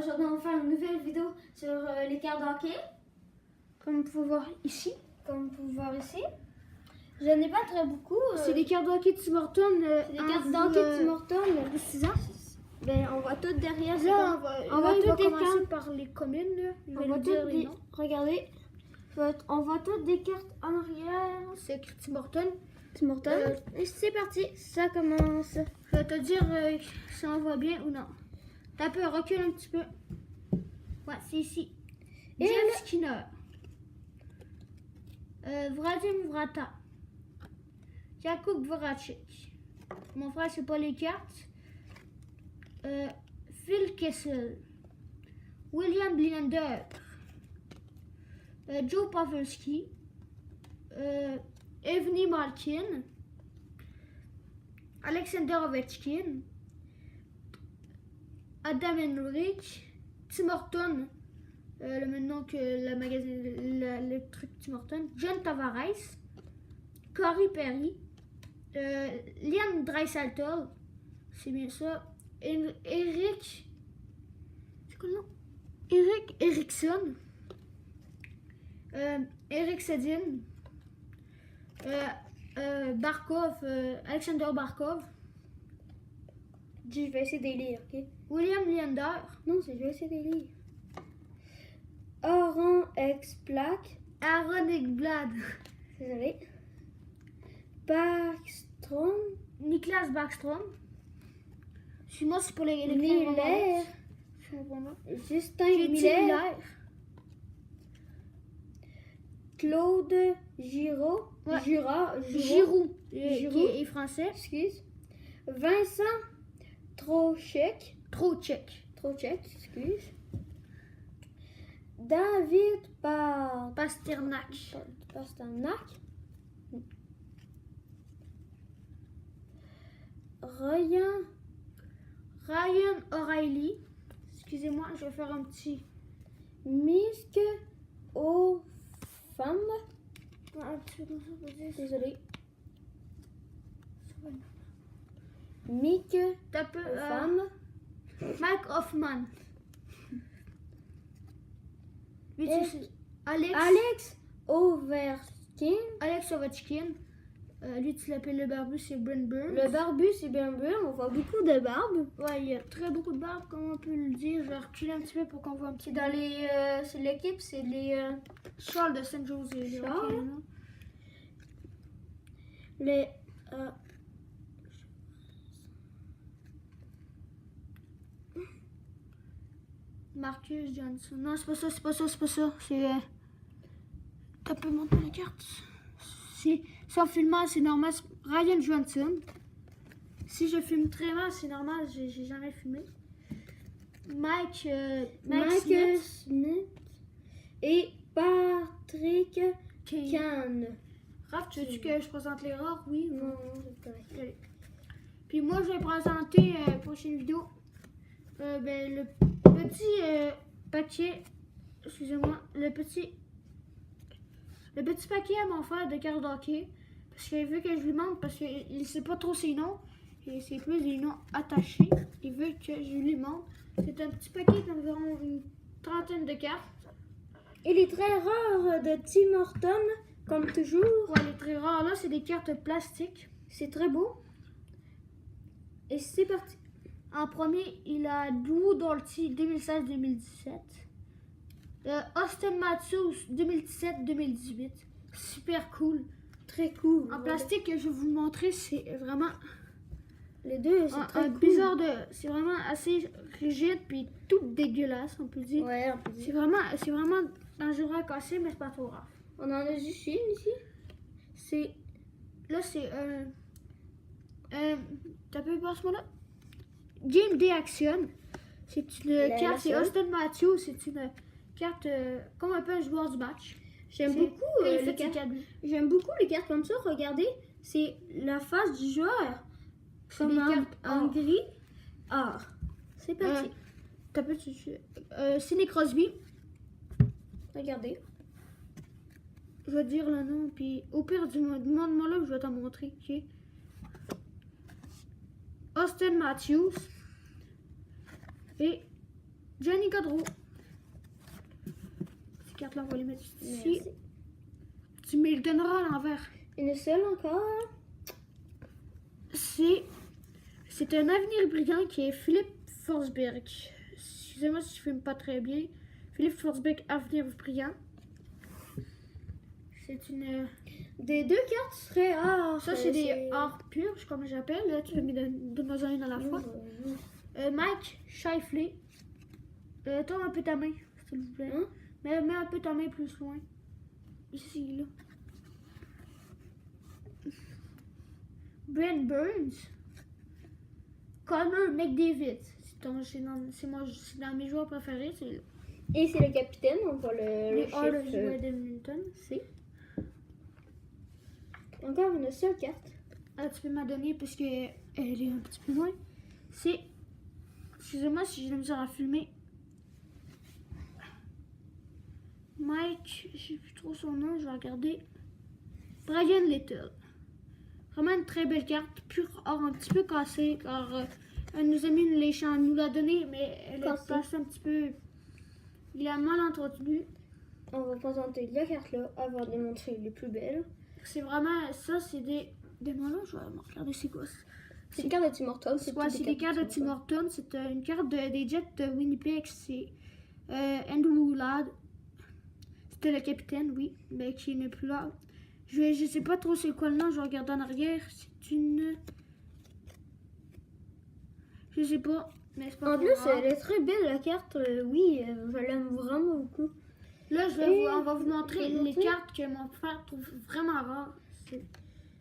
Aujourd'hui, on va faire une nouvelle vidéo sur les cartes d'hockey. Comme vous pouvez voir ici. Comme vous pouvez voir ici. Je n'ai pas très beaucoup. C'est des cartes d'hockey de Tim Hortons. C'est des cartes d'hockey de Tim Hortons. De 6 ans. Ben, on voit toutes derrière. Là, on va toutes des commencer cartes. par les communes. Là. Je On vais voit vous dire toutes les des... noms. Regardez. On voit toutes des cartes en arrière. C'est écrit Tim Hortons. Tim Hortons. Et c'est parti. Ça commence. Je vais te dire si on voit bien ou non. T'as peu, recule un petit peu. Ouais, c'est ici. Et Jeff là- Skinner. Vradim Vrata. Jakub Voracek. Mon frère, c'est pas les cartes. Phil Kessel. William Blinder. Joe Pavelski. Evgeny Malkin. Alexander Ovechkin. Adam Henrik. Tim Horton. Le même nom que le magazine, le truc Tim Horton. John Tavares. Corey Perry. Liam Draisaitl. C'est bien ça. Eric. C'est quoi le nom? Eric Eriksson. Eric Sedin. Barkov. Alexander Barkov. Je vais essayer de lire, ok? William Leander. Non, je vais essayer de lire. Oran X-Plaque. Aaron Ekblad. Désolé. Backstrom. Niklas Backstrom. Suis-moi, c'est pour les Miller. Justin Miller. Miller. Claude Giraud. Ouais. Giroud. Giroud, qui est français. Excuse. Vincent Trocheck. Trocheck. Excuse. David Pasternak. Pasternak. Ryan O'Reilly. Excusez-moi, je vais faire un petit. Misk aux femmes. Un petit peu comme ça, faut dire. Désolé. Mick Tape, aux femmes. Mike Hoffman. Lui, Et- c'est Alex. Alex Ovechkin. Alex Ovechkin. Lui, tu l'appelles le barbu, c'est Brent Burns. Le barbu, c'est bien bleu. On voit beaucoup de barbe. Ouais, il y a très beaucoup de barbe, comme on peut le dire. Je vais reculer un petit peu pour qu'on voit un petit. Dans les, c'est l'équipe, c'est les, Charles de Saint-José. là, Charles. ok, là. les, Marcus Johnson. Non, c'est pas ça. C'est. T'as pu monter la carte. Si on filme mal, c'est normal. C'est Ryan Johnson. Si je filme très mal, c'est normal. J'ai jamais filmé. Mike Smith. Smith et Patrick Qui- Kahn. Raph, tu veux que je présente les rares? Oui ou Non, non? non, c'est correct. Allez. Puis moi, je vais présenter prochaine vidéo le petit paquet. Excusez-moi, le petit paquet à mon frère de cartes d'hockey. Parce qu'il veut que je lui montre, parce qu'il ne sait pas trop ses noms. Et c'est plus des noms attachés. Il veut que je lui montre. C'est un petit paquet d'environ une trentaine de cartes. Il est très rare de Tim Hortons, comme toujours. Ouais, les très rares là, c'est des cartes plastiques. C'est très beau. Et c'est parti. En premier, il a Drew Doughty 2016-2017. Austin Matthews 2017-2018. Super cool. Très cool. En plastique, je vais vous le montrer, c'est vraiment Les deux, c'est très cool. bizarre c'est vraiment assez rigide puis tout dégueulasse, on peut dire. Ouais, on peut dire. C'est vraiment dangereux à casser, mais c'est pas trop grave. On en a juste une ici. C'est là, c'est t'as pu voir ce mot-là? Game Day Action. C'est une La carte, c'est seule. Austin Matthews, c'est une carte comme un peu un joueur du match. J'aime C'est- beaucoup quand il les fait ses cartes. cadeaux. J'aime beaucoup les cartes comme ça. Regardez, c'est la face du joueur. C'est Comme des en, cartes en or. gris. Or. C'est parti. T'as peu Sidney Crosby. Regardez. Je vais te dire le nom, puis au pire, demande-moi là, je vais t'en montrer. Ok. Austin Matthews et Johnny Gaudreau. Ces cartes-là, on va les mettre ici. Merci. Tu me le donneras à l'envers. Une seule encore. C'est un avenir brillant qui est Philippe Forsberg. Excusez-moi si je filme pas très bien. Philippe Forsberg, avenir brillant. C'est une... Des deux cartes seraient rares. Ça, c'est des or purges, comme j'appelle. Là, tu peux me donner une à la fois. Mike Scheifele. Tourne un peu ta main, s'il vous plaît. Hein? Mets un peu ta main plus loin. Ici, là. Brent Burns. Connor McDavid. C'est dans mes joueurs préférés. C'est Et c'est le capitaine, on voit le les chiffre. Oilers d'Edmonton. C. Encore une seule carte. Ah, tu peux m'en donner parce que elle est un petit peu loin. C'est... Excusez-moi si j'ai la misère à filmer. Mike, je sais plus trop son nom, je vais regarder. Brian Little. Vraiment une très belle carte, pure or un petit peu cassée, car un de nos amis nous l'a donné, mais elle est Cassée. passée un petit peu. Il a mal entretenu. On va présenter la carte là avant de montrer les plus belles. C'est vraiment ça, c'est des. Là, je vais regarder c'est quoi. C'est une carte de Tim Hortons. C'est des cartes de Tim Hortons. C'est une carte des Jets de Winnipeg. C'est Andrew Ladd. C'était le capitaine, oui, mais qui n'est plus là. Je sais pas trop c'est quoi le nom, je regarde en arrière. C'est une... Je sais pas, mais c'est pas En trop plus, grave. elle est très belle la carte. Oui, je l'aime vraiment beaucoup. Là, on va vous montrer je vais les montrer. cartes que mon frère trouve vraiment rares.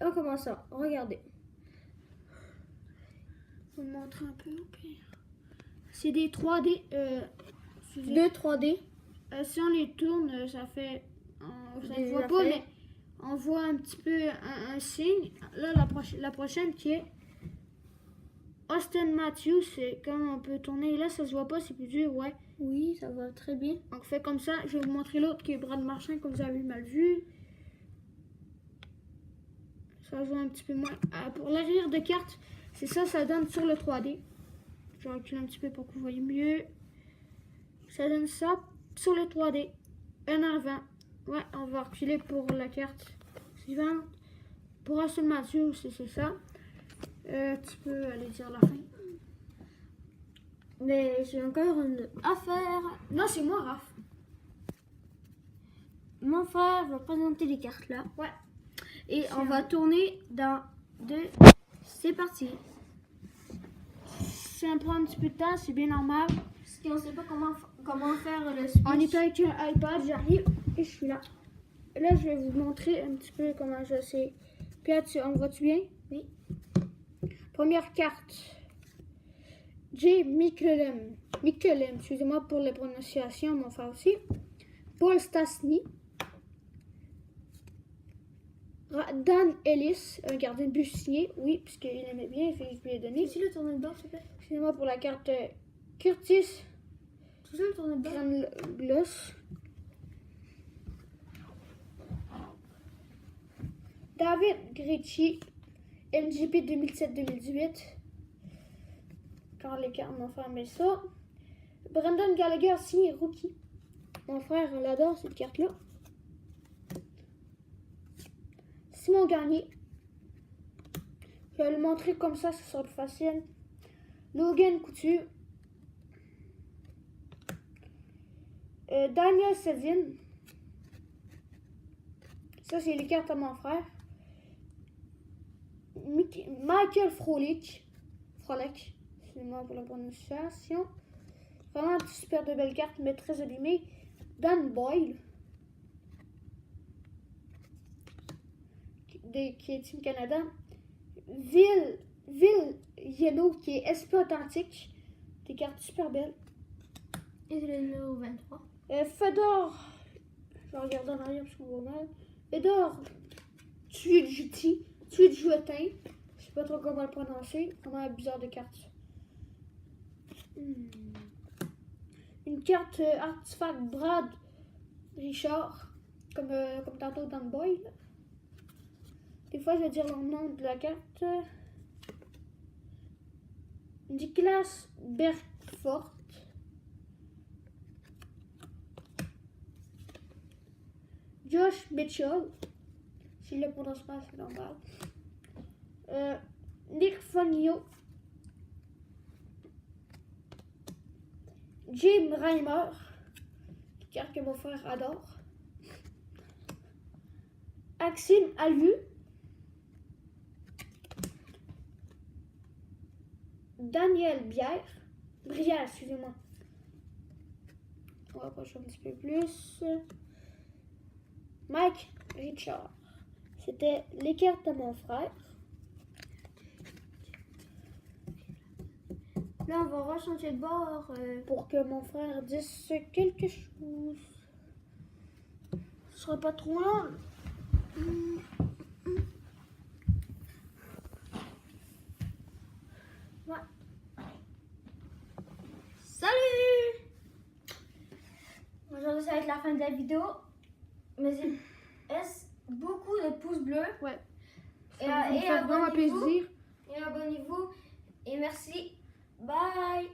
En commençant, regardez. Je vais vous montrer un peu au pire. C'est des 3D. Excusez. 2 3D. Si on les tourne, ça fait... ça ne Des voit pas, affaires. mais on voit un petit peu un signe. Là, la prochaine qui est Austin Matthews, c'est comme on peut tourner. Là, ça se voit pas, c'est plus dur, ouais. Oui, ça va très bien. On fait comme ça. Je vais vous montrer l'autre qui est Brad Marchand, comme vous avez mal vu. Ça joue un petit peu moins. Pour l'arrière de carte, c'est ça, ça donne sur le 3D. Je vais reculer un petit peu pour que vous voyez mieux. Ça donne ça sur le 3D. Un avant. Ouais, on va reculer pour la carte suivante. Pour Austin Matthews, c'est ça. Tu peux aller dire la fin. Mais j'ai encore une affaire. Non, c'est moi, Raph. Mon frère va présenter les cartes là. Ouais. Et C'est on va tourner dans 2. C'est parti. Ça prend un petit peu de temps, c'est bien normal. Parce qu'on sait pas comment faire le speech. On est avec un iPad, j'arrive et je suis là. Là, je vais vous montrer un petit peu comment je sais. Puis là, on voit-tu bien? Oui. Première carte. J. Mikkelem, excusez-moi pour la prononciation, mon frère aussi. Paul Stastny. Dan Ellis, un gardien de but signé, oui, puisqu'il aimait bien, fait que je lui ai donné. C'est le tourner de bord, s'il te plaît. Excusez-moi pour la carte Curtis C'est ça le tourner de bord. Gloss. David Gricci, MGP 2007-2018. Quand les cartes, mon frère met ça. Brendan Gallagher, signé rookie. Mon frère l'adore, cette carte-là. Simon Gagné. Je vais le montrer comme ça sera plus facile. Logan Couture. Daniel Sedin. Ça, c'est les cartes à mon frère. Michael Frolik. Excusez-moi pour la prononciation. Vraiment une super de belle carte, mais très abîmée. Dan Boyle. Qui est Team Canada. Ville Yellow, qui est SP Authentique. Des cartes super belles. Et c'est le numéro 23. Fedor. Je vais regarder en arrière parce qu'on voit mal. Fedor Tuijuti. Tuijutin. Je sais pas trop comment le prononcer. Vraiment bizarre de carte. Une carte artefact Brad Richard. Comme tantôt dans le boy. Des fois, je vais dire le nom de la carte. Niklas Bergfort. Josh Mitchell. S'il le prononce pas, c'est normal. Nick Foligno. Jim Reimer. Quelqu'un que mon frère adore. Axime Alu. Daniel Brière, excusez-moi. On va approcher un petit peu plus. Mike Richard. C'était les cartes à mon frère. Là, on va rechanger de bord. Pour que mon frère dise quelque chose. Ce sera pas trop long. Ouais. Salut! Aujourd'hui, ça va être la fin de la vidéo. Mais est beaucoup de pouces bleus. Ouais. Et, Ça me fait vraiment abonnez-vous. plaisir. Et abonnez-vous. Et merci. Bye!